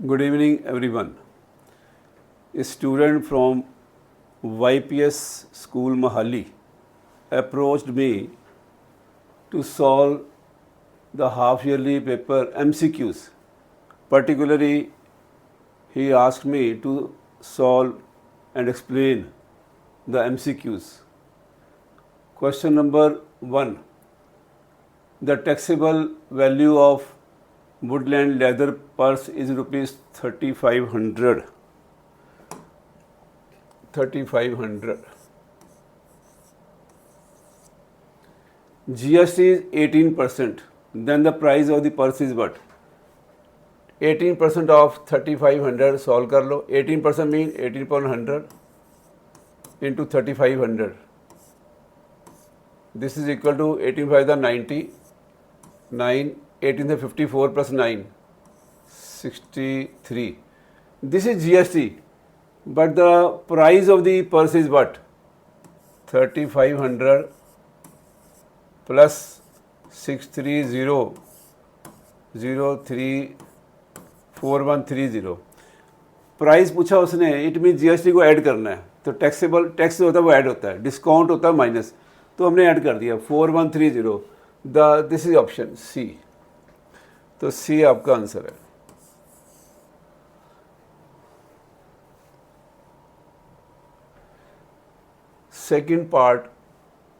Good evening, everyone. A student from YPS School Mahali approached me to solve the half-yearly paper MCQs. Particularly, he asked me to solve and explain the MCQs. Question number 1. The taxable value of woodland leather purse is rupees 3500. 3500. GST is 18%. Then the price of the purse is what? 18% of 3500 solve कर लो. 18% mean 18/100 into 3500. This is equal to 18 by the 90. 9, 18 से 54 plus 9, 63. This is GST, but the price of the purse is what? 3500 plus 630034130. Price पूछा उसने, it mean GST को add करना है, तो taxable tax होता है वो ऐड होता है, डिस्काउंट होता है माइनस, तो हमने ऐड कर दिया 4130. This is option C. तो सी आपका आंसर है. Second part,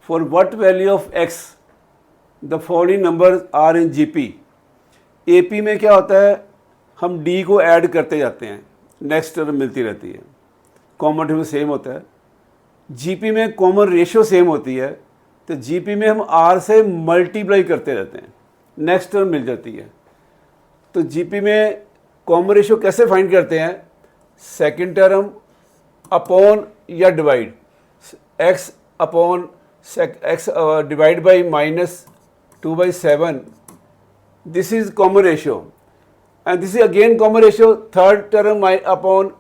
for what value of x the following numbers are in GP. AP में क्या होता है, हम डी को ऐड करते जाते हैं, नेक्स्ट टर्म मिलती रहती है, कॉमन टर्म सेम होता है. जीपी में कॉमन रेशियो सेम होती है, तो जीपी में हम आर से मल्टीप्लाई करते रहते हैं, नेक्स्ट टर्म मिल जाती है. तो जीपी में कॉमन रेशियो कैसे फाइंड करते हैं, सेकंड टर्म अपॉन या divide, x upon x divide by -2/7. This is common ratio and this is again common ratio. Third term upon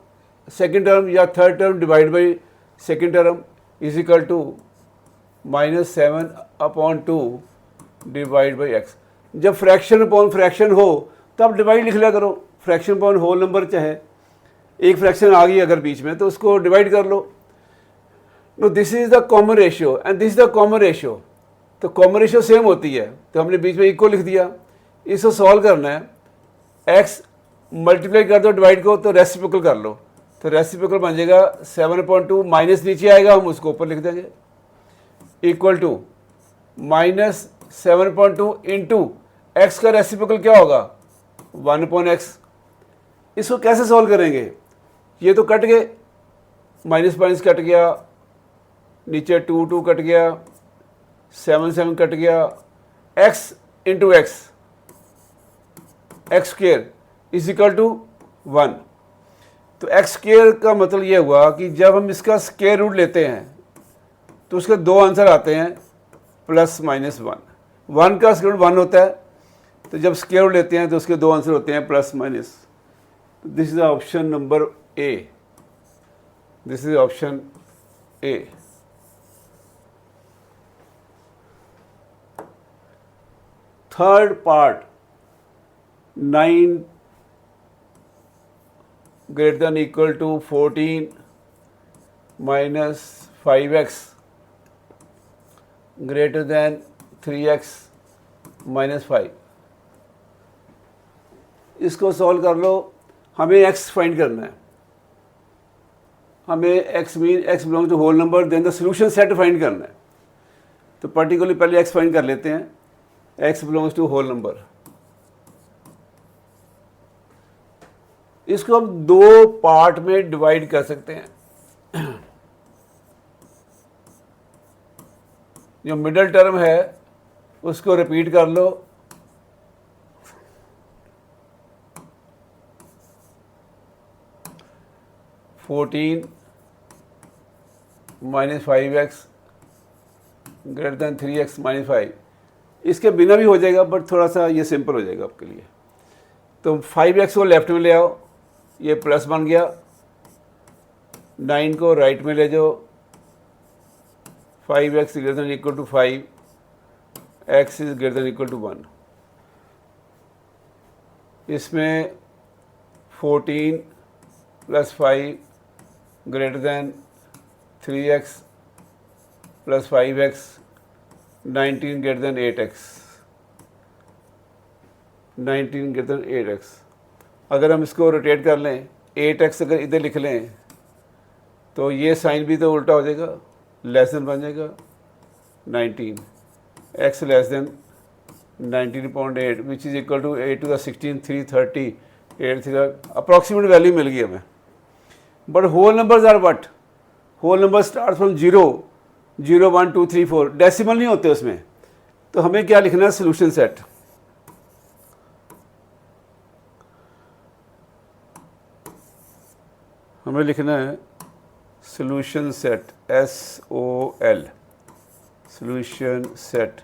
second term या third term divide by second term is equal to -7/2 divide by x. जब fraction upon fraction हो तब divide लिख लिया करो. Fraction upon whole number चाहे एक fraction आ गई अगर बीच में तो उसको डिवाइड कर लो. No this is the common ratio and this is the common ratio. तो कॉमन रेशियो सेम होती है तो हमने बीच में इक्वल लिख दिया. इसको सॉल्व करना है, एक्स मल्टीप्लाई कर दो डिवाइड को तो रेसिप्रोकल कर लो, तो रेसिप्रोकल बन जाएगा 7/2 माइनस नीचे आएगा, हम उसको ऊपर लिख देंगे, इक्वल टू -7/2 इंटू एक्स का रेसिप्रोकल क्या होगा 1/x. इसको कैसे सॉल्व करेंगे, ये तो कट गए, माइनस कट गया, नीचे 2 कट गया, 7 कट गया, x into x square is equal to 1. तो x स्क्वेयर का मतलब ये हुआ कि जब हम इसका स्क्वायर रूट लेते हैं तो उसके दो आंसर आते हैं, +-1. 1 का स्क्वायर रूट 1 होता है, तो जब स्क्वायर रूट लेते हैं तो उसके दो आंसर होते हैं +-. This is option number A. This is option A. Third part, 9 greater than equal to 14 minus 5x greater than 3x minus 5. इसको सॉल्व कर लो. हमें x फाइंड करना है, हमें x mean x belong to whole number, then the solution set find करना है. तो particularly पहले x फाइंड कर लेते हैं, x belongs to whole number. इसको हम दो पार्ट में डिवाइड कर सकते हैं. जो मिडल टर्म है उसको रिपीट कर लो, -14 -5x ग्रेटर देन 3x - 5. इसके बिना भी हो जाएगा बट थोड़ा सा ये सिंपल हो जाएगा आपके लिए. तो 5x को लेफ्ट में ले आओ, ये प्लस बन गया, 9 को राइट में ले जाओ, 5x greater than equal to 5, x is greater than equal to 1. इसमें 14 + 5 > 3x + 5x 19 > 8x 19 > 8x। अगर हम इसको रोटेट कर लें 8x अगर इधर लिख लें तो ये साइन भी तो उल्टा हो जाएगा, लेस देन बन जाएगा 19, x less than 19.8 which is equal to 8 to the 16 330 8 का अप्रॉक्सीमेट वैल्यू मिल गई हमें। But whole numbers are what? Whole number start from 0 0 1 2 3 4, decimal नहीं होते उसमें। तो हमें क्या लिखना है? Solution set. हमें लिखना है solution set, SOL, solution set.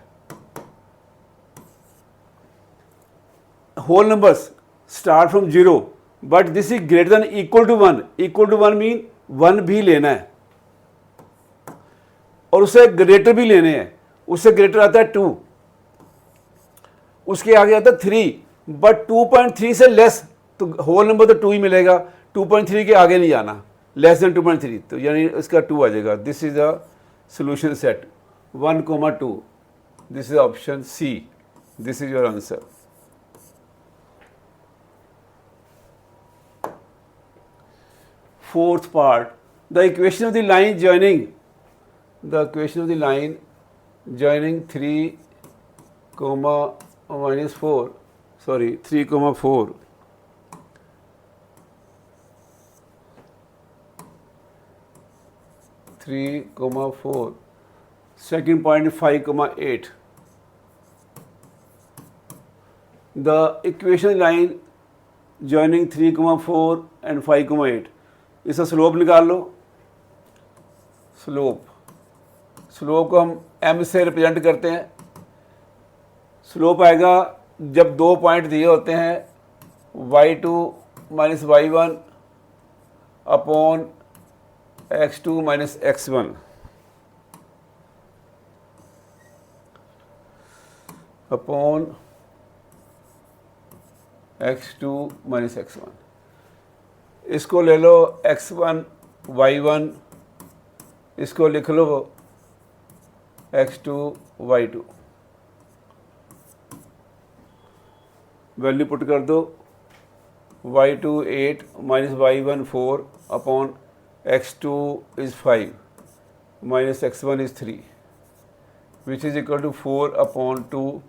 Whole numbers start from 0 but this is greater than equal to 1। Equal to 1 mean 1 भी लेना है और उससे ग्रेटर भी लेने हैं। उससे ग्रेटर आता है 2, उसके आगे आता है 3, बट 2.3 से लेस, तो होल नंबर तो 2 ही मिलेगा, 2.3 के आगे नहीं जाना, लेस देन 2.3, तो यानी इसका 2 आ जाएगा। This is a solution set 1,2। This is option C, this is your answer. Fourth part, the equation of the line joining 3, minus 4, sorry 3,4, 3,4, second point 5,8. The equation line joining 3,4 and 5,8, इसका slope निकाल लो। Slope को हम m से represent करते हैं। Slope आएगा जब 2 point दिए होते हैं y2 - y1 upon x2 - x1 upon x2 - x1। इसको ले लो x1 y1, इसको लिख लो x2 y2, वैल्यू पुट कर दो। y2 8 - y1 4 upon x2 is 5 minus x1 is 3 which is equal to 4 upon 2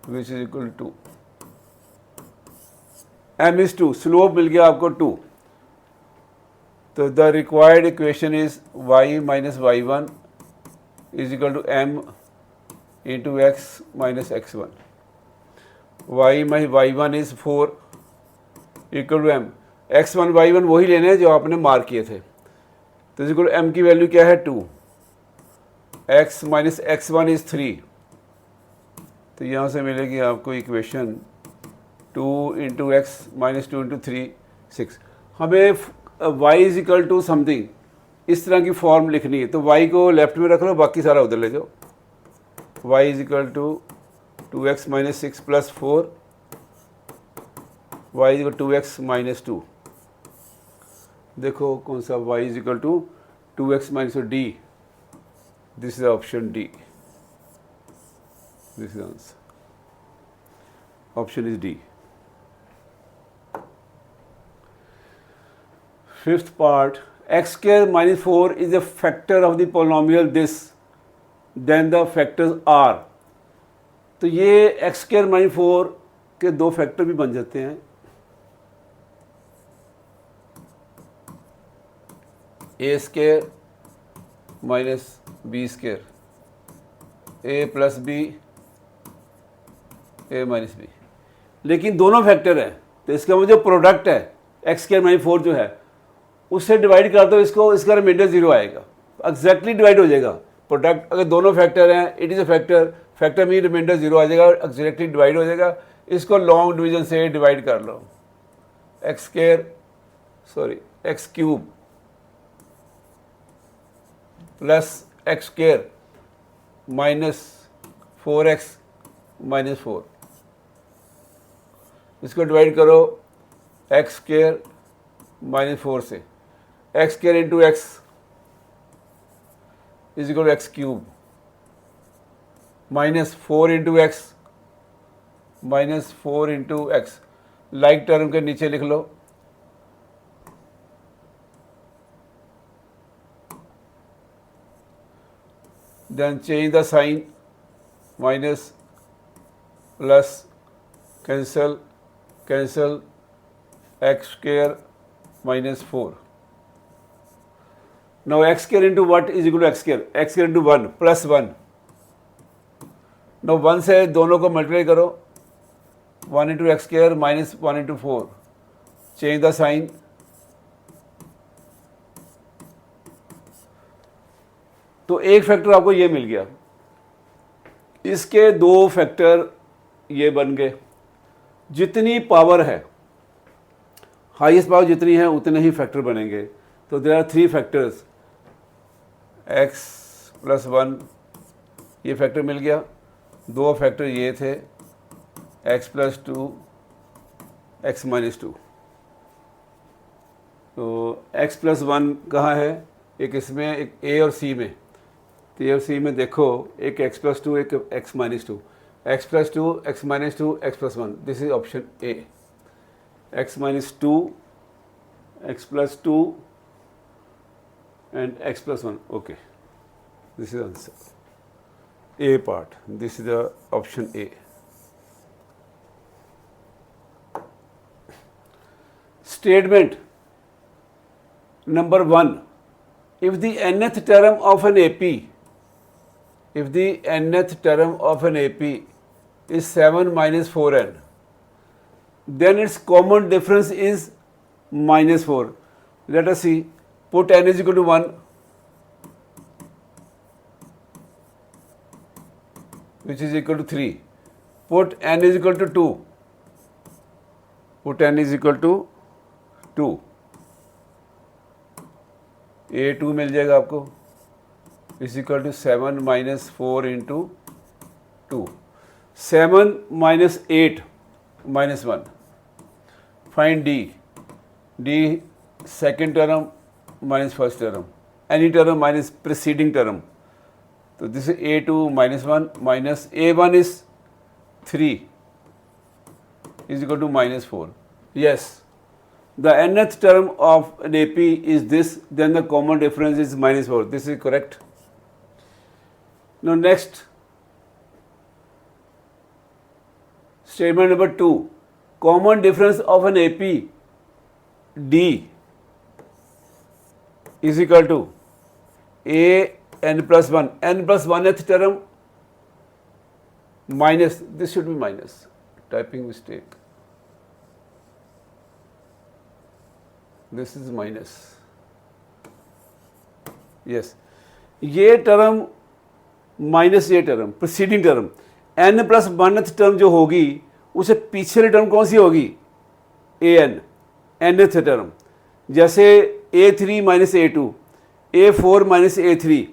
which is equal to 2। m is 2, slope मिल गया आपको 2। तो the required equation is y - y1 is equal to m into x - x1। y - y1 is 4 equal to m। x1 y1 वही लेने हैं जो आपने mark किए थे। तो इज इक्वल टू m की वैल्यू क्या है? 2। x - x1 is 3। तो यहाँ से मिलेगी आपको इक्वेशन 2 इंटू एक्स - 2 इंटू 3 6। हमें y is equal to something इस तरह की फॉर्म लिखनी है, तो y को लेफ्ट में रख लो, बाकी सारा उधर ले जाओ। y is equal to 2x - 6 + 4, y is equal 2x - 2। देखो कौन सा y is equal to 2x - d, this is option D, this is answer, option is D. Fifth part, x² - 4 is a factor of the polynomial this, then the factors are। तो ये x² - 4 के 2 factor भी बन जाते हैं। a² - b², a + b, a - b, लेकिन दोनों factor है, तो इसका जो प्रोडक्ट है x² - 4 जो है उससे डिवाइड कर दो इसको, इसका रिमाइंडर 0 आएगा, एग्जैक्टली डिवाइड हो जाएगा। प्रोडक्ट अगर दोनों फैक्टर हैं, it is a factor, factor में रिमाइंडर 0 आ जाएगा, एग्जैक्टली डिवाइड हो जाएगा। इसको लॉन्ग डिवीजन से डिवाइड कर लो, x² x³ plus x² minus 4x - 4, इसको डिवाइड करो एक्स स्क्वायर माइनस 4 से x square into x is equal to x cube minus 4 into x minus 4 into x, like term के नीचे लिख लो then change the sign, minus plus cancel x square minus 4. Now x square into what is equal to x square into 1 plus 1. Now 1 से दोनों को multiply करो, 1 into x square minus 1 into 4. Change the sign. तो एक factor आपको ये मिल गया, इसके दो फैक्टर ये बन गए। जितनी पावर है, हाईएस्ट पावर जितनी है उतने ही फैक्टर बनेंगे। तो there are 3 factors, x plus 1 ये फैक्टर मिल गया, 2 फैक्टर ये थे x प्लस 2 x माइनस 2। तो x प्लस 1 कहाँ है, एक इसमें, एक a और c में। तो ए और सी में देखो, एक x प्लस 2 एक x minus 2, x plus 2 x minus 2 x plus 1, this is option A. x minus 2 x plus 2 and x plus 1, okay, this is answer A part, this is the option A. Statement number 1, if the nth term of an AP, if the nth term of an AP is 7 minus 4n, then its common difference is minus 4. Let us see, put n is equal to 1, which is equal to 3. Put n is equal to 2. Put n is equal to 2. A2 मिल जाएगा आपको, is equal to 7 minus 4 into 2, 7 minus 8 minus 1। Find the second term minus first term, any term minus preceding term. तो this is A2 minus 1 minus A1 is 3 is equal to minus 4। Yes, the nth term of an AP is this, then the common difference is minus 4. This is correct. Now next, statement number 2, common difference of an AP D is equal to A n plus 1, n plus 1th term minus, this should be minus, typing mistake. This is minus, yes, ये term minus ये term preceding term, n plus 1th term जो होगी उसे पिछली term कौन सी होगी, an, nth term. जैसे A3 minus A2, A4 minus A3,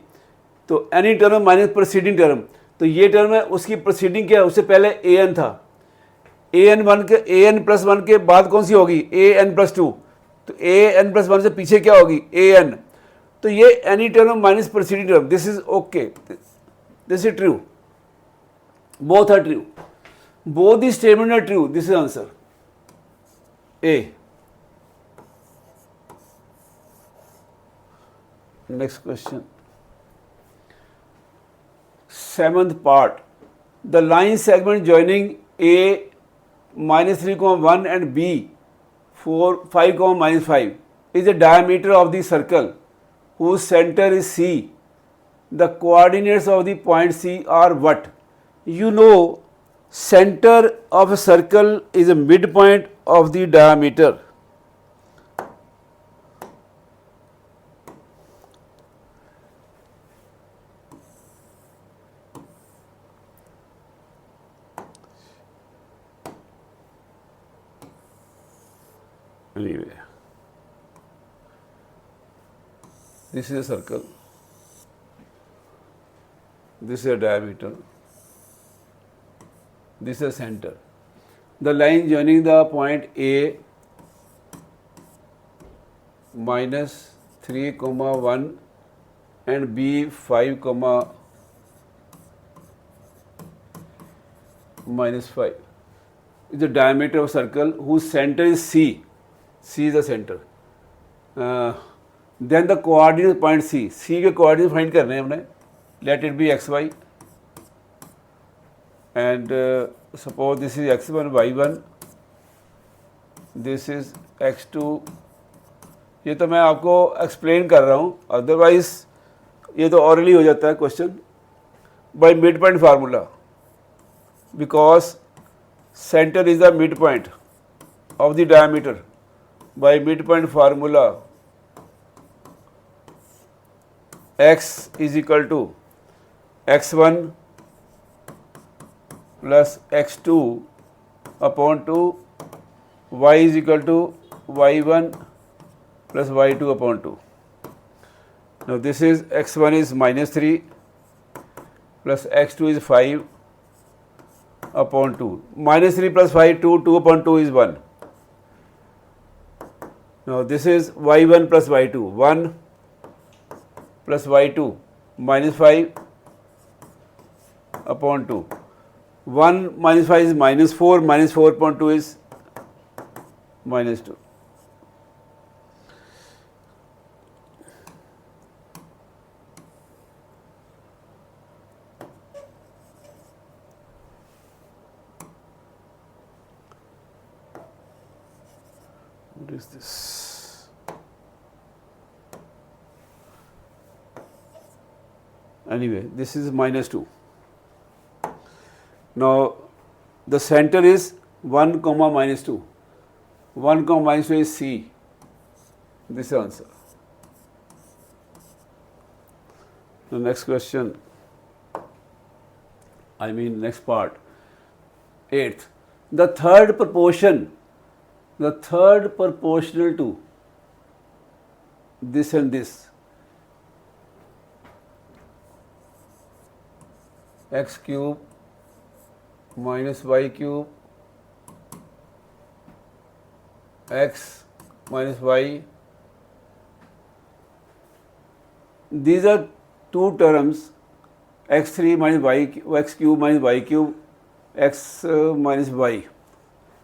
तो any term minus preceding term, तो ये टर्म है उसकी प्रीसीडिंग क्या है, उससे पहले an था, an प्लस 1 के बाद कौन सी होगी, an प्लस 2, तो an प्लस 1 से पीछे क्या होगी, an। तो ये any term minus preceding term, this is okay, this is true, both are true, both the statement are true, this is answer A. Next question, 7th part, the line segment joining A minus 3,1 and B 5, minus 5 is the diameter of the circle whose center is C. The coordinates of the point C are what? You know, center of a circle is a midpoint of the diameter. Anyway, this is a circle, this is a diameter, this is a center. The line joining the point A -3, 1 and B 5, -5 is the diameter of circle whose center is C. C is the center. Then the coordinate point C. C के coordinate find करने हैं हमने. Let it be xy and suppose this is x1, y1. This is x2. ये तो मैं आपको explain कर रहा हूँ, अदरवाइज ये तो ऑरली हो जाता है question. By mid point formula, because centre is the mid point of the diameter. By mid point formula x is equal to x1 plus x2 upon 2, y is equal to y1 plus y2 upon 2. Now this is x1 is -3 plus x2 is 5 upon 2. -3 plus 5, 2, 2 upon 2 is 1. Now this is y1 plus y2, 1 plus y2 -5 upon 2. 1 minus 5 is -4, -4 upon 2 is -2. What is this? Anyway, this is -2. Now the center is 1, -2. 1, -2 is C. This is answer. The next question, next part, 8th. The third proportional to this and this, x cube minus y cube, x minus y. These are two terms, x3 minus y, x cube minus y cube, x minus y.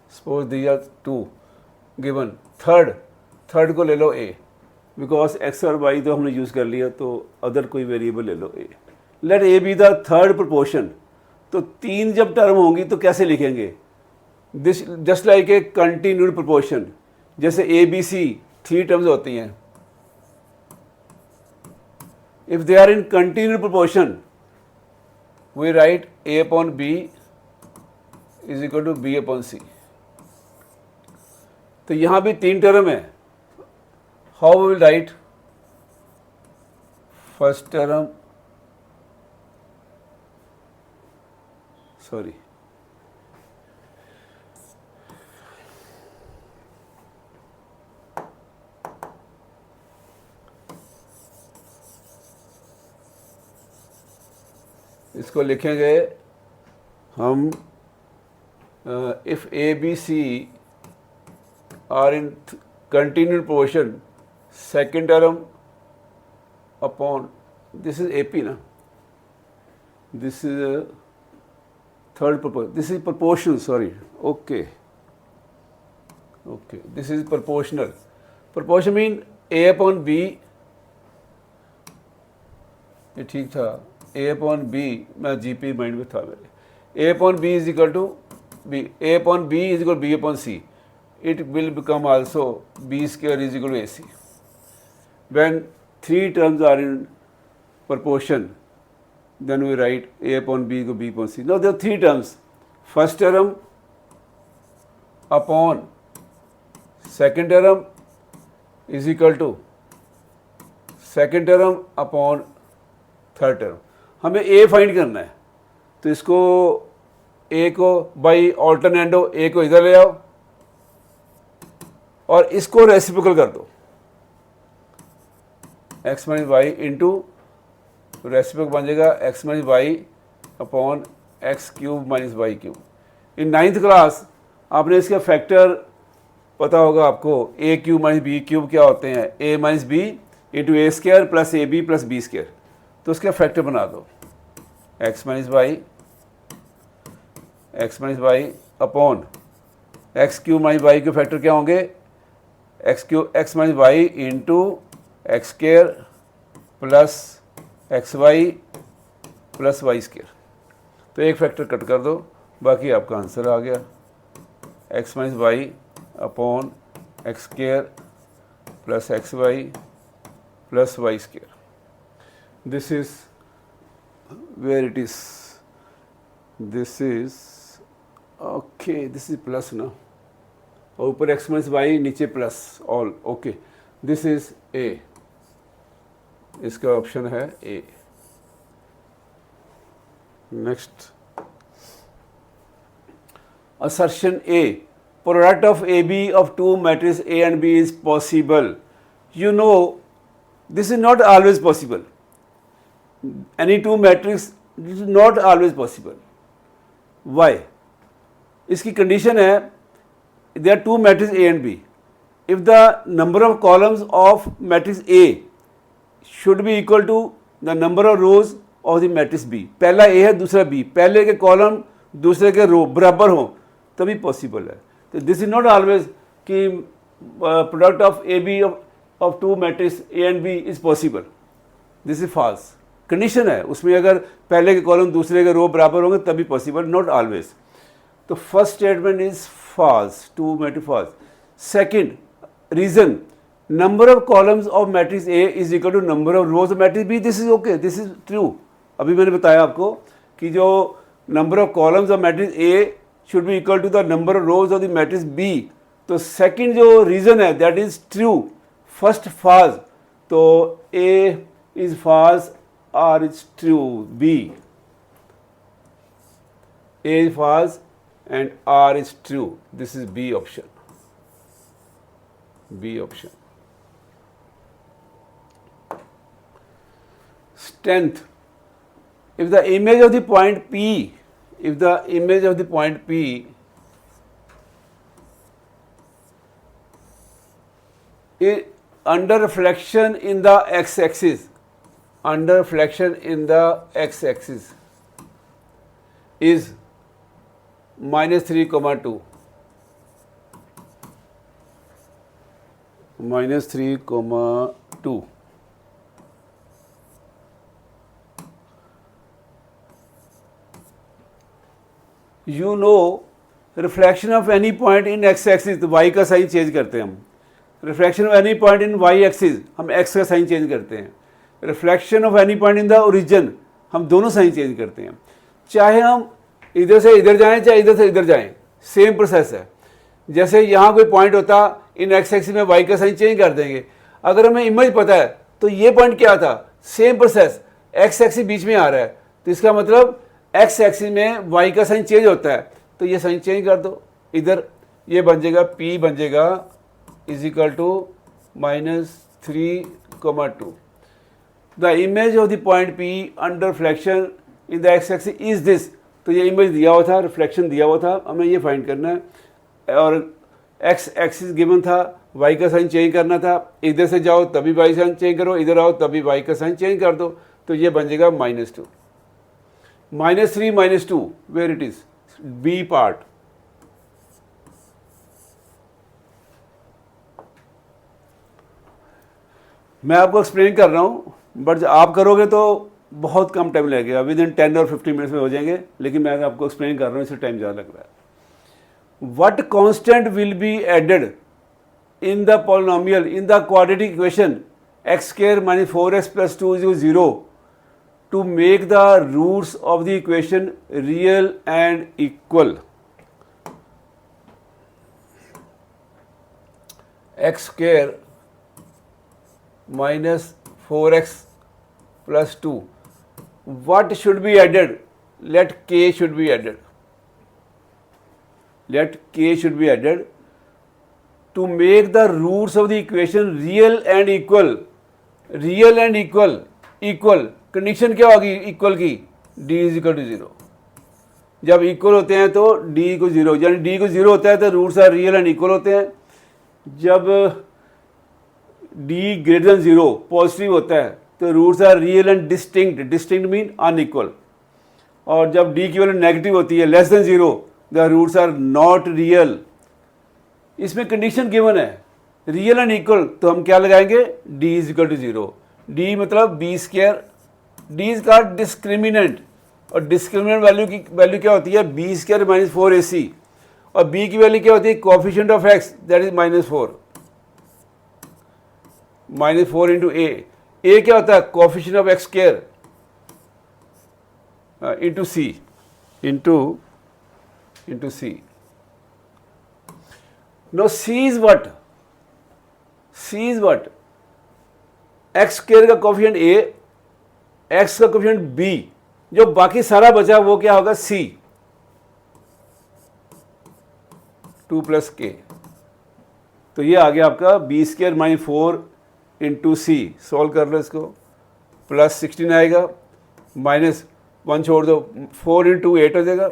Suppose these are two given. Third को ले लो a, because x और y तो हमने use कर लिया, तो other कोई वेरिएबल ले लो a. Let a be the third proportion. तो 3 जब टर्म होंगी तो कैसे लिखेंगे? This just like a continued proportion. जैसे a b c 3 टर्म्स होती हैं. If they are in continued proportion, we write a upon b is equal to b upon c. तो यहाँ भी 3 टर्म है. How will write? First term, sorry, इसको लिखेंगे हम if A B C are in continued proportion, second term upon, this is AP na, this is a third proportion, this is proportional, sorry, okay, this is proportional. Proportion mean A upon B, ये ठीक था, A upon B, मैं GP mind में था मेरे, A upon B is equal to B, A upon B is equal to B upon C. It will become also b square is equal to ac. When 3 terms are in proportion, then we write a upon b equal to b upon c. Now there are 3 terms. First term upon second term is equal to second term upon third term. हमें a find करना है, तो इसको a को by ऑल्टरनेटो a को इधर ले आओ और इसको रेसिप्रोकल कर दो. x minus y into reciprocal बन जाएगा x minus y upon x cube minus y cube. In 9th class आपने इसका फैक्टर पता होगा आपको A cube minus B cube क्या होते हैं, A minus B into A square plus A B plus B square. तो उसका फैक्टर बना दो x minus y upon x cube minus y के फैक्टर क्या होंगे, x minus y into x square plus x y plus y square. तो एक factor cut कर दो, बाकी आपका आंसर आ गया x minus y upon x square plus x y plus y square. This is where it is, this is okay, this is plus ना, और ऊपर एक्स माइनस वाई नीचे plus all, okay. This is A, इसका option है A. Next assertion A, product of AB of two matrices A and B is possible. You know, this is not always possible. Any two matrices, this is not always possible. Why? इसकी condition है, there are two matrices A and B. If the number of columns of matrix A should be equal to the number of rows of the matrix B. पहला A है, दूसरा B, पहले के column दूसरे के रो बराबर हों तभी पॉसिबल है। तो दिस इज नॉट ऑलवेज कि product of A B of two matrix A and B is possible, this is false. Condition है उसमें, अगर पहले के कॉलम दूसरे के रो बराबर होंगे तभी पॉसिबल, नॉट ऑलवेज। तो first statement is false, two matrix false. Second reason, number of columns of matrix A is equal to number of rows of matrix B, this is okay, this is true. अभी मैंने बताया आपको कि जो number of columns of matrix A should be equal to the number of rows of the matrix B. तो second जो reason है that is true, first false, तो A is false, R is true, B. A is false and R is true. This is B option. B option. Tenth, if the image of the point P, if the image of the point P is under reflection in the x-axis, under reflection in the x-axis is -3,2, -3,2, you know reflection of any point in x axis, तो वाई का sign change करते हैं हम। Reflection of any point in y axis, हम x का sign change करते हैं। Reflection of any point in the origin, हम दोनों साइन चेंज करते हैं। चाहे हम इधर से इधर जाएं चाहे इधर से इधर जाएं, सेम प्रोसेस है। जैसे यहाँ कोई पॉइंट होता, इन एक्स एक्सिस में वाई का साइन चेंज कर देंगे। अगर हमें इमेज पता है तो ये पॉइंट क्या था, सेम प्रोसेस, एक्स एक्सिस बीच में आ रहा है, तो इसका मतलब एक्स एक्सिस में वाई का साइन चेंज होता है, तो ये साइन चेंज कर दो। इधर ये बन जाएगा P बन जाएगा is equal to -3,2। The image of the point P under reflection in the x axis is this. तो ये इमेज दिया हुआ था, रिफ्लेक्शन दिया हुआ था, हमें ये फाइंड करना है। और एक्स एक्सिस गिवन था, वाई का साइन चेंज करना था। इधर से जाओ तभी वाई साइन चेंज करो, इधर आओ तभी वाई का साइन चेंज कर दो। तो ये बन जाएगा -2, -3 -2, where it is B part. मैं आपको एक्सप्लेन कर रहा हूँ, बट आप करोगे तो बहुत कम टाइम लगेगा, विद इन 10 और 15 मिनट्स में हो जाएंगे, लेकिन मैं आपको एक्सप्लेन कर रहा हूँ, इससे टाइम ज़्यादा लग रहा है। What constant will be added in the polynomial in the quadratic equation x square minus 4x plus 2 is equal to 0 to make the roots of the equation real and equal? X square minus 4x plus 2. What should be added? Let k should be added. Let k should be added to make the roots of the equation real and equal. Real and equal, equal condition क्या होगी equal की, d is equal to 0। जब equal होते हैं तो d को 0, यानी d को 0 होता है तो roots are real and equal होते हैं। जब d ग्रेटर देन 0 पॉजिटिव होता है तो roots are real and distinct, distinct mean unequal, और जब d की वैल्यू नेगेटिव होती है less than 0 the roots are not real. इसमें कंडीशन गिवन है रियल एंड इक्वल, तो हम क्या लगाएंगे d is equal to 0। d मतलब b स्क्वायर, d इज का डिस्क्रिमिनेंट, और डिस्क्रिमिनेंट वैल्यू क्या होती है b स्क्वायर माइनस 4ac, और b की वैल्यू क्या होती है coefficient of x that is -4, -4 into a क्या होता है coefficient of x square into c, into c। No c is what, c is what x square का कोएफिशिएंट a, x का कोएफिशिएंट b, जो बाकी सारा बचा वो क्या होगा c 2 + k। तो ये आ गया आपका b स्क्वायर माइनस 4 इंटू सी, सॉल्व कर लो इसको, प्लस 16 आएगा, माइनस 1 छोड़ दो, 4 इंटू 8 हो जाएगा,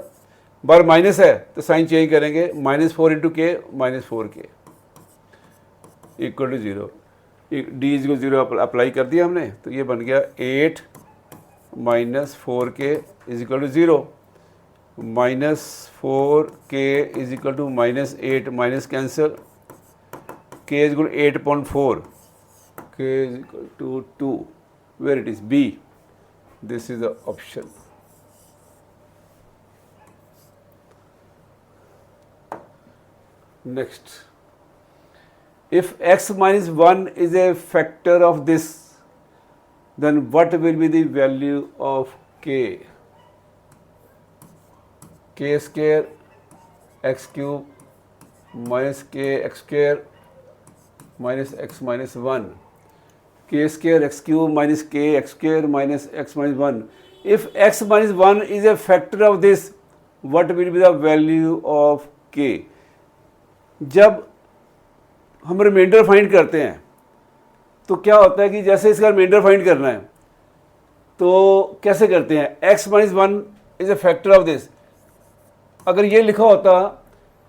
बार माइनस है तो साइन चेंज करेंगे, -4 इंटू के -4k equal to 0। D is को 0 अप्लाई कर दिया हमने, तो ये बन गया 8 - 4k is equal to 0, -4k is equal to -8 minus cancel, k is equal 8.4, k is equal to 2, where it is b, this is the option. Next, if x minus 1 is a factor of this, then what will be the value of k? K square x cube minus k x square minus x minus 1. K square x cube minus k x square minus x minus 1. If x minus 1 is a factor of this, what will be the value of k? जब हम reminder find करते हैं तो क्या होता है कि जैसे इसका रिमाइंडर फाइंड करना है तो कैसे करते हैं, x minus 1 is a factor of this. अगर ये लिखा होता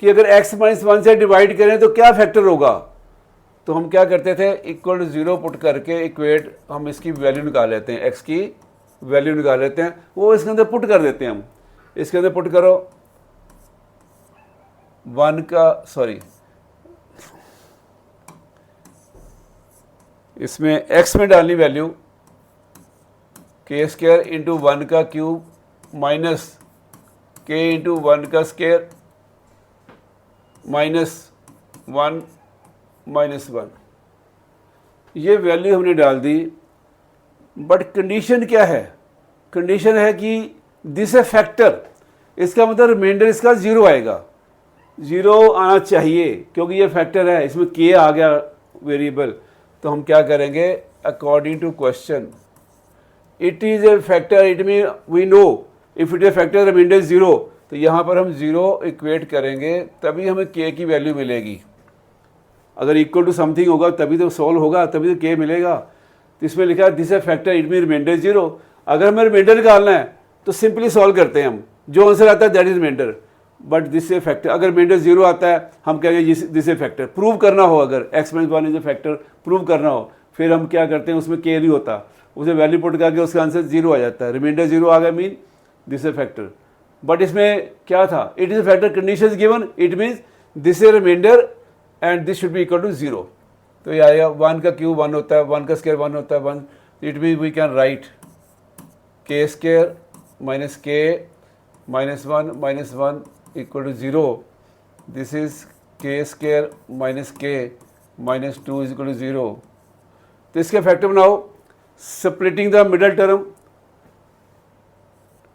कि अगर x माइनस 1 से डिवाइड करें तो क्या फैक्टर होगा, तो हम क्या करते थे इक्वल टू 0 पुट करके इक्वेट, हम इसकी वैल्यू निकाल लेते हैं, x की वैल्यू निकाल लेते हैं, वो इसके अंदर पुट कर देते हैं। हम इसके अंदर पुट करो 1 का, सॉरी इसमें x में डालनी वैल्यू k स्क्वायर इंटू 1 का क्यूब माइनस k इंटू 1 का स्क्वायर -1 -1, ये वैल्यू हमने डाल दी। बट कंडीशन क्या है, कंडीशन है कि दिस ए फैक्टर, इसका मतलब रिमाइंडर इसका 0 आएगा, 0 आना चाहिए क्योंकि ये फैक्टर है, इसमें k आ गया वेरिएबल। तो हम क्या करेंगे according to question, it is a factor, it mean we know if it is factor reminder 0, तो यहाँ पर हम 0 इक्वेट करेंगे तभी हमें k की वैल्यू मिलेगी। अगर इक्वल टू समथिंग होगा तभी तो सॉल्व होगा, तभी तो k मिलेगा। तो इसमें लिखा है this a factor it mean reminder 0। अगर हमें रिमाइंडर निकालना है तो सिंपली सॉल्व करते हैं हम, जो आंसर आता है that is reminder. But this a factor, अगर रिमाइंडर 0 आता है हम कहेंगे दिस ए फैक्टर। प्रूव करना हो, अगर x minus 1 is a factor prove करना हो, फिर हम क्या करते हैं, उसमें k नहीं होता, उसे वैल्यू पुट करके उसका आंसर 0 आ जाता है। रिमाइंडर 0 आ गया mean this a factor. But इसमें क्या था, it is a factor condition given, it means this a reminder and this should be equal to 0। तो ये आएगा 1 का क्यूब 1 होता है, 1 का स्क्वायर 1 होता है 1, it mean we can write k square minus k -1 -1 equal to 0। This is k square minus k -2 is equal to 0। तो इसके फैक्टर बनाओ, splitting the middle term,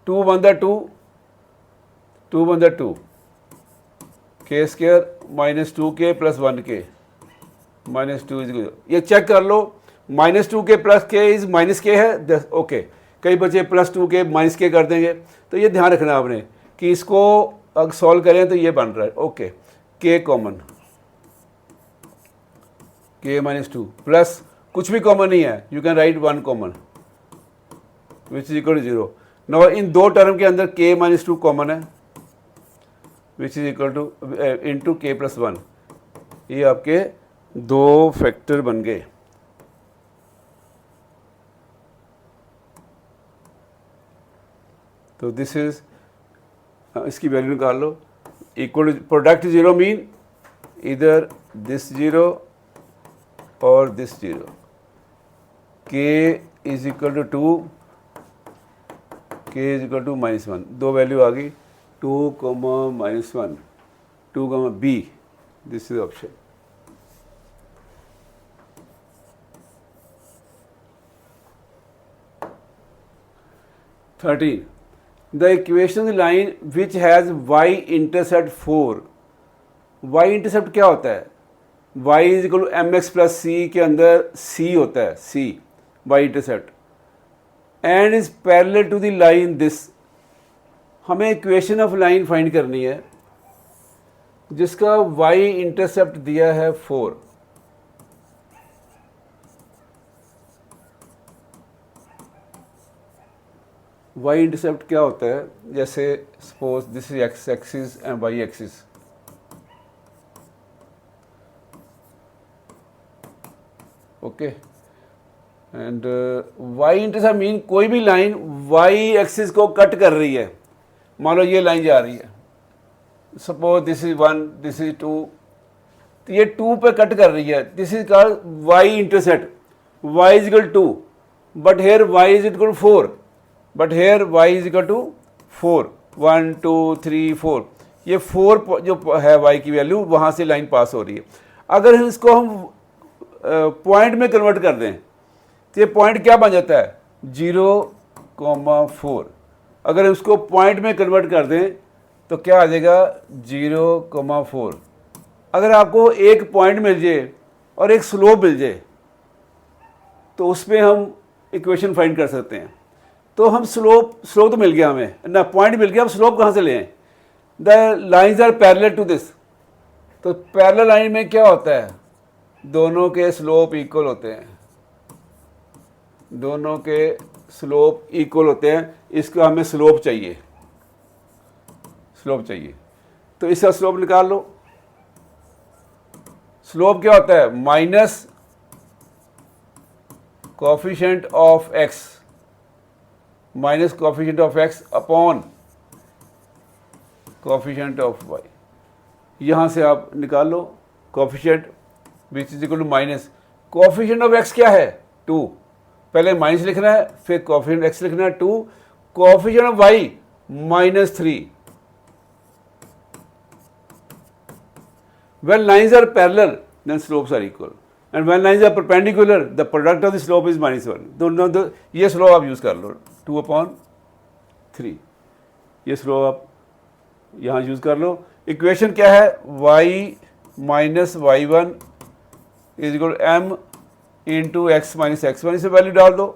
2 1 the 2, 2 1 the 2, k square -2k plus 1k -2 is equal, ये check कर लो, -2k plus k is -k है, okay, कई बच्चे +2k -k कर देंगे। तो ये ध्यान रखना आपने कि इसको अगर सॉल्व करें तो ये बन रहा है, okay, k common, k -2 plus कुछ भी कॉमन नहीं है, you can write 1 common which is equal to 0। Now in दो टर्म के अंदर k -2 कॉमन है which is equal to into k + 1, ये आपके 2 फैक्टर बन गए। तो दिस इज, इसकी वैल्यू निकाल लो। इक्वल प्रोडक्ट जीरो मीन इधर दिस जीरो और this zero. K is equal to 2, K is equal to -1, 2 value आ गई, 2, -1, 2, B, this is option. Thirteen, the equation line which has y intercept 4। y intercept क्या होता है? y is equal to M X plus C के अंदर c होता है, c y intercept, and is parallel to the line this. हमें equation of line find करनी है जिसका y इंटरसेप्ट दिया है 4। y इंटरसेप्ट क्या होता है? जैसे suppose this is x axis and y axis, okay, and y intercept mean कोई भी लाइन y एक्सिस को कट कर रही है। मान लो ये लाइन जा रही है, suppose this is 1, this is 2, तो ये 2 पे कट कर रही है, this is called y intercept. y is equal 2, but here y is equal 4, but here y is equal to 4, 1 2 3 4, ये 4 जो है y की वैल्यू, वहाँ से लाइन पास हो रही है। अगर इसको हम पॉइंट में कन्वर्ट कर दें तो ये पॉइंट क्या बन जाता है? 0,4। अगर इसको पॉइंट में कन्वर्ट कर दें तो क्या आ जाएगा? 0,4। अगर आपको एक पॉइंट मिल जाए और एक स्लोप मिल जाए तो उसमें हम इक्वेशन फाइंड कर सकते हैं। तो हम स्लोप तो मिल गया हमें ना, पॉइंट मिल गया, हम स्लोप कहाँ से लें? The lines are parallel to this. तो पैरेलल लाइन में क्या होता है? दोनों के स्लोप इक्वल होते हैं, दोनों के स्लोप इक्वल होते हैं। इसका हमें स्लोप चाहिए, स्लोप चाहिए, तो इसका स्लोप निकाल लो। स्लोप क्या होता है? Minus coefficient of x, minus coefficient of x upon coefficient of y। यहाँ से आप निकाल लो coefficient which is equal to minus coefficient of x क्या है? 2। पहले माइनस लिखना है, फिर कोफिशिएंट x लिखना है 2, coefficient of y -3। When lines are parallel, then slopes are equal. And when lines are perpendicular, the product of the slope is -1. दोनों ये स्लोप आप यूज़ कर लो, 2/3। ये स्लोप आप यहाँ यूज़ कर लो। इक्वेशन क्या है? y minus y1 is equal m into x minus x1। इसे वैल्यू डाल दो,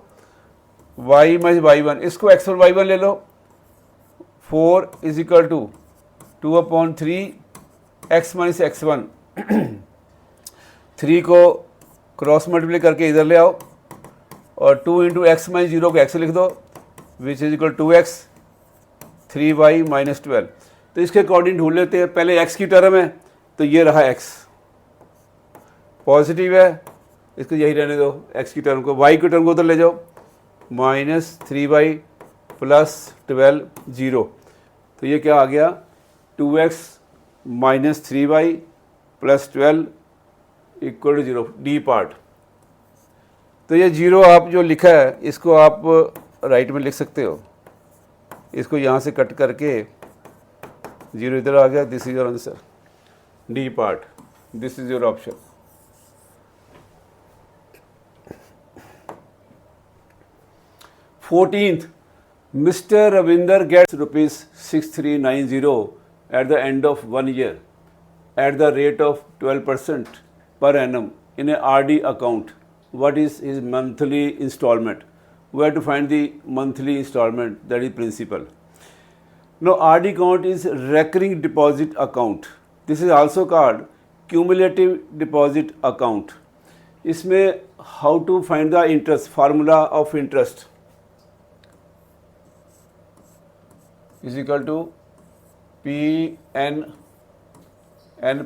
y माइनस y1, इसको x और y1 ले लो। 4 is equal to 2/3 x minus x1। 3 को क्रॉस मल्टीप्लाई करके इधर ले आओ और 2 इंटू एक्स माइनस 0 को x लिख दो, विच is equal 2x 3y minus 12। तो इसके अकॉर्डिंग ढूंढ लेते हैं। पहले x की टर्म है तो ये रहा x, पॉजिटिव है, इसको यही रहने दो x की टर्म को। y की टर्म को उधर ले जाओ, -3y प्लस 12 0। तो ये क्या आ गया? 2x minus 3y plus 12 equal to 0, D part. तो ये 0 आप जो लिखा है इसको आप राइट में लिख सकते हो। इसको यहाँ से कट करके 0 इधर आ गया। This is your answer, D part, this is your option. Fourteenth, mister Ravinder gets ₹6390 at the end of 1 year at the rate of 12% per annum in a RD account. What is his monthly installment? We have to find the monthly installment, that is principal. Now RD account is recurring deposit account. This is also called cumulative deposit account. इसमें how to find the interest, formula of interest is equal to P n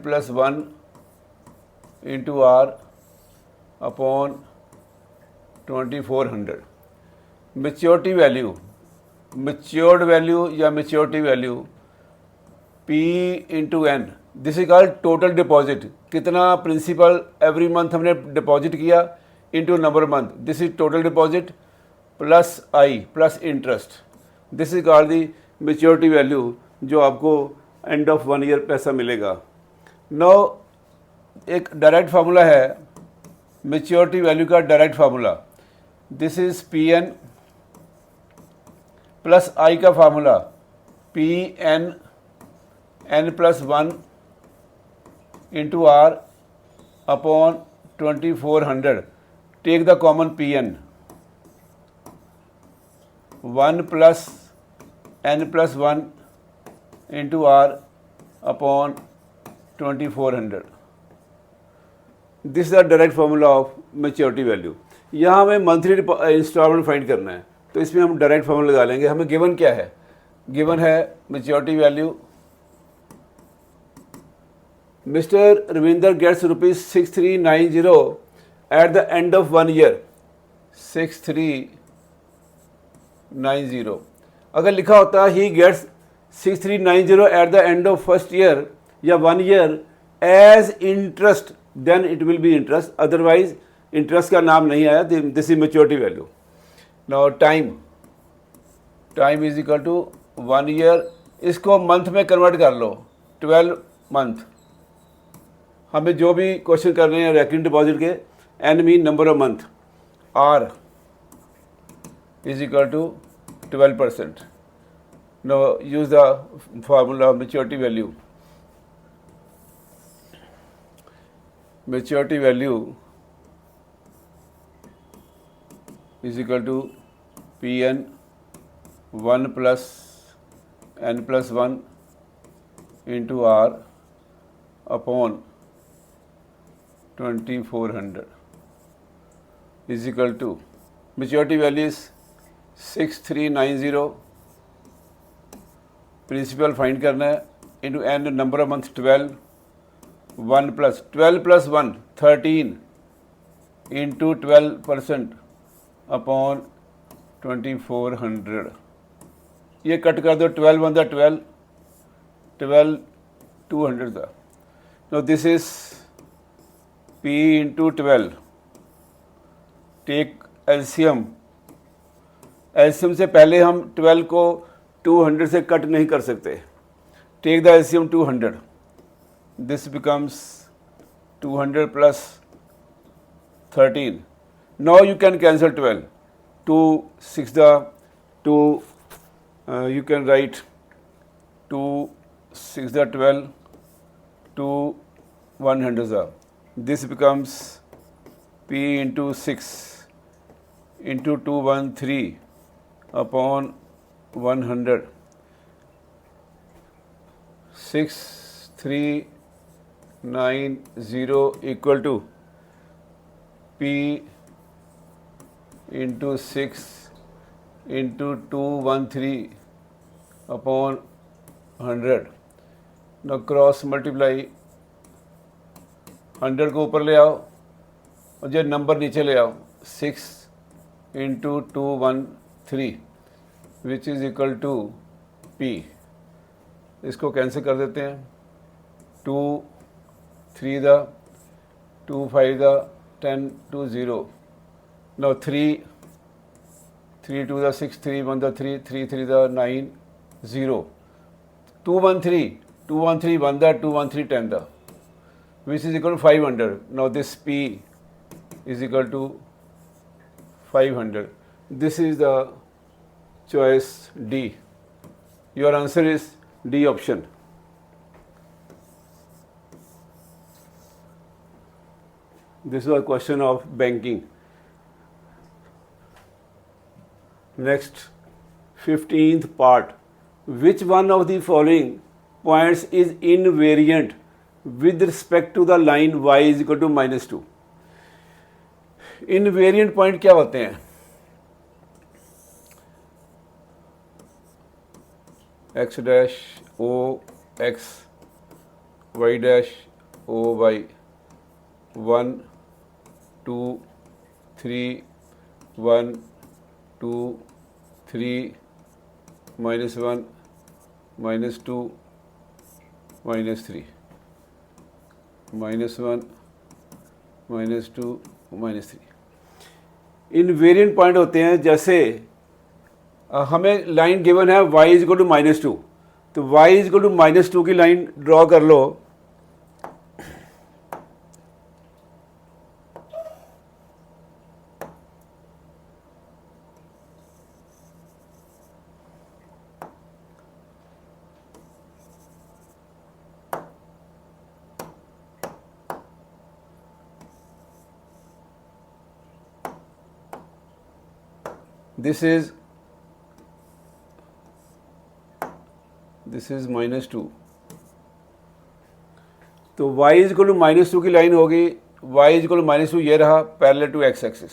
plus 1 into R upon 2400। Maturity value, matured value या maturity value P into N, this is called total deposit. कितना principal every month हमने deposit किया into number month, this is total deposit plus I plus interest, this is called the maturity value, जो आपको and of 1 year पैसा मिलेगा। No एक direct formula है maturity value का, direct formula, this is P N plus I का formula P N N plus 1 into R upon 2400। Take the common P N, 1 plus N plus 1 into R upon 2400। This is the direct formula of maturity value. यहाँ हमें monthly instalment find करना है, तो इसमें हम direct formula लगा लेंगे। हमें गिवन क्या है, गिवन है maturity value, mister Ravinder gets ₹6390 at the end of 1 year, 6390। अगर लिखा होता ही gets 6390 at the end of first year या 1 year as interest, then it will be interest, otherwise interest का नाम नहीं आया, this is maturity value. Now time, time is equal to 1 year, इसको मंथ में कन्वर्ट कर लो, 12 मंथ। हमें जो भी क्वेश्चन कर रहे हैं रेकरिंग डिपॉजिट के, N mean number of month, R is equal to 12%। Now use the formula of maturity value, maturity value is equal to P N 1 plus N plus 1 into R upon 2400 is equal to, maturity value is 6390, principal find करना है into N number of month 12, 1 plus 12 plus 1 13 into 12% upon 2400। ये cut कर दो, 12 one the 12, 12 200 था। No this is P into 12, take LCM, LCM से पहले हम 12 को 200 से कट नहीं कर सकते, take the LCM 200, this becomes 200 plus 13। Now you can cancel 12, 2 6 the 2, you can write 2 6 the 12, 2 100 the, this becomes P into 6 into 213 upon 100, 6390 equal to P into 6 into 213 upon 100। now cross multiply, 100 को ऊपर ले आओ और जो number नीचे ले आओ, 6 into 213 which is equal to P। इसको कैंसिल कर देते हैं, 2 3 the 2 5 the 10 2 0। Now 3 2 the 6, 3 1 the 3, 3 3 the 9 0, 213 1 the 213 10 the, which is equal to 500। now this P is equal to 500, this is the choice D, your answer is D option। this was a question of banking। Next, 15th part, which one of the following points is invariant with respect to the line y is equal to -2? invariant point क्या होते हैं? x dash o x, y dash o y, 1 2 3 1 2 3 -1 -2 -3 -1 -2 -3 invariant point होते हैं। जैसे हमें line given है y is equal to -2, तो y is equal to -2 की लाइन ड्रॉ कर लो। दिस इज -2, तो y इज इक्वल टू -2 की लाइन होगी, y इज इक्वल टू -2 ये रहा parallel to x axis.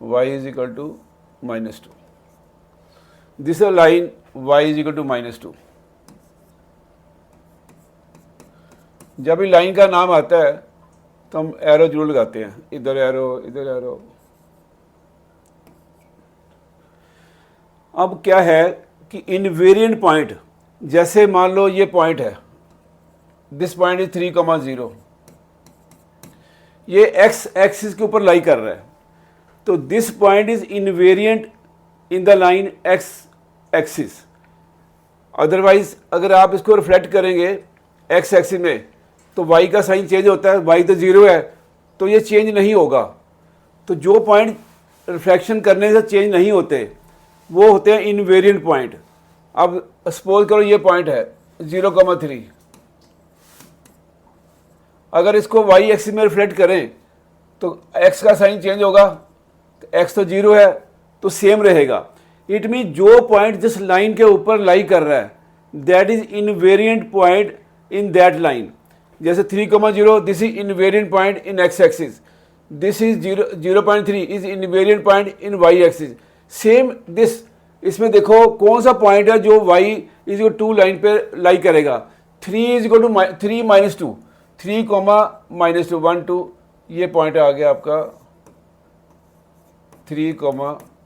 y is equal to -2, this is a line y is equal to -2। जब भी line का नाम आता है तो हम एरो जरूर लगाते हैं, इधर एरो इधर एरो। अब क्या है कि इनवेरिएंट पॉइंट, जैसे मान लो ये पॉइंट है, दिस पॉइंट इज 3,0, ये x एक्सिस के ऊपर लाई कर रहा है, तो this point is invariant in the line x axis. Otherwise अगर आप इसको रिफ्लेक्ट करेंगे x एक्सिस में तो y का साइन चेंज होता है, y तो 0 है, तो ये चेंज नहीं होगा। तो जो पॉइंट रिफ्लेक्शन करने से चेंज नहीं होते वो होते हैं इनवेरिएंट पॉइंट। अब सपोज करो ये पॉइंट है 0,3, अगर इसको y एक्सिस में रिफ्लेक्ट करें तो x का साइन चेंज होगा, x तो 0 है तो सेम रहेगा। इट मीन जो पॉइंट जिस लाइन के ऊपर लाई कर रहा है that is invariant point in that line. जैसे 3,0 this is invariant point in x axis, this is 0.3 is invariant point in y axis. Same this, इसमें देखो कौन सा पॉइंट है जो y is equal to line पे लाई करेगा। 3 is equal to 3 -2, 3, -2 1 2, ये पॉइंट आ गया आपका 3,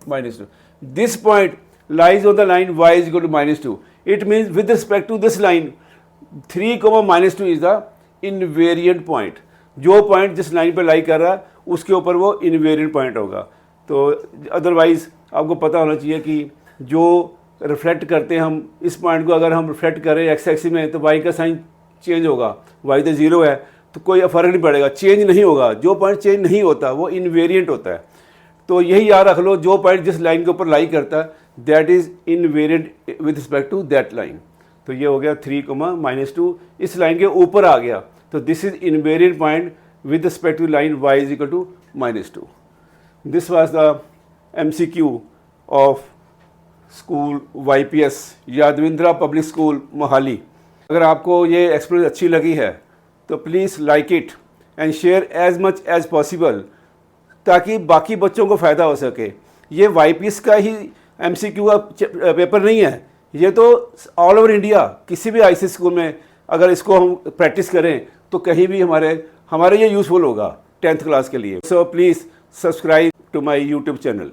-2। This point lies on the line y is equal to -2. It means with respect to this line 3, -2 is the invariant point। जो point जिस line पर लाई कर रहा है उसके ऊपर वो इनवेरिएंट पॉइंट होगा। तो अदरवाइज आपको पता होना चाहिए कि जो रिफ्लेक्ट करते हैं हम इस पॉइंट को, अगर हम रिफ्लेक्ट करें x एक्सिस में तो y का साइन चेंज होगा, y तो 0 है तो कोई फ़र्क नहीं पड़ेगा, चेंज नहीं होगा। जो पॉइंट चेंज नहीं होता वो इनवेरिएंट होता है। तो यही याद रख लो, जो पॉइंट जिस लाइन के ऊपर लाई करता है that is invariant with respect to that line. तो ये हो गया 3, -2 इस लाइन के ऊपर आ गया, तो this is invariant point with respect to line y is equal to -2। This was the MCQ of school YPS Yadavindra public school Mohali. अगर आपको ये एक्सपीरियंस अच्छी लगी है तो please like it and share as much as possible, ताकि बाकी बच्चों को फ़ायदा हो सके। ये YPS का ही MCQ का पेपर नहीं है, ये तो ऑल ओवर इंडिया किसी भी ICSE स्कूल में अगर इसको हम प्रैक्टिस करें तो कहीं भी हमारे ये यूज़फुल होगा 10th क्लास के लिए। So please subscribe to my YouTube channel.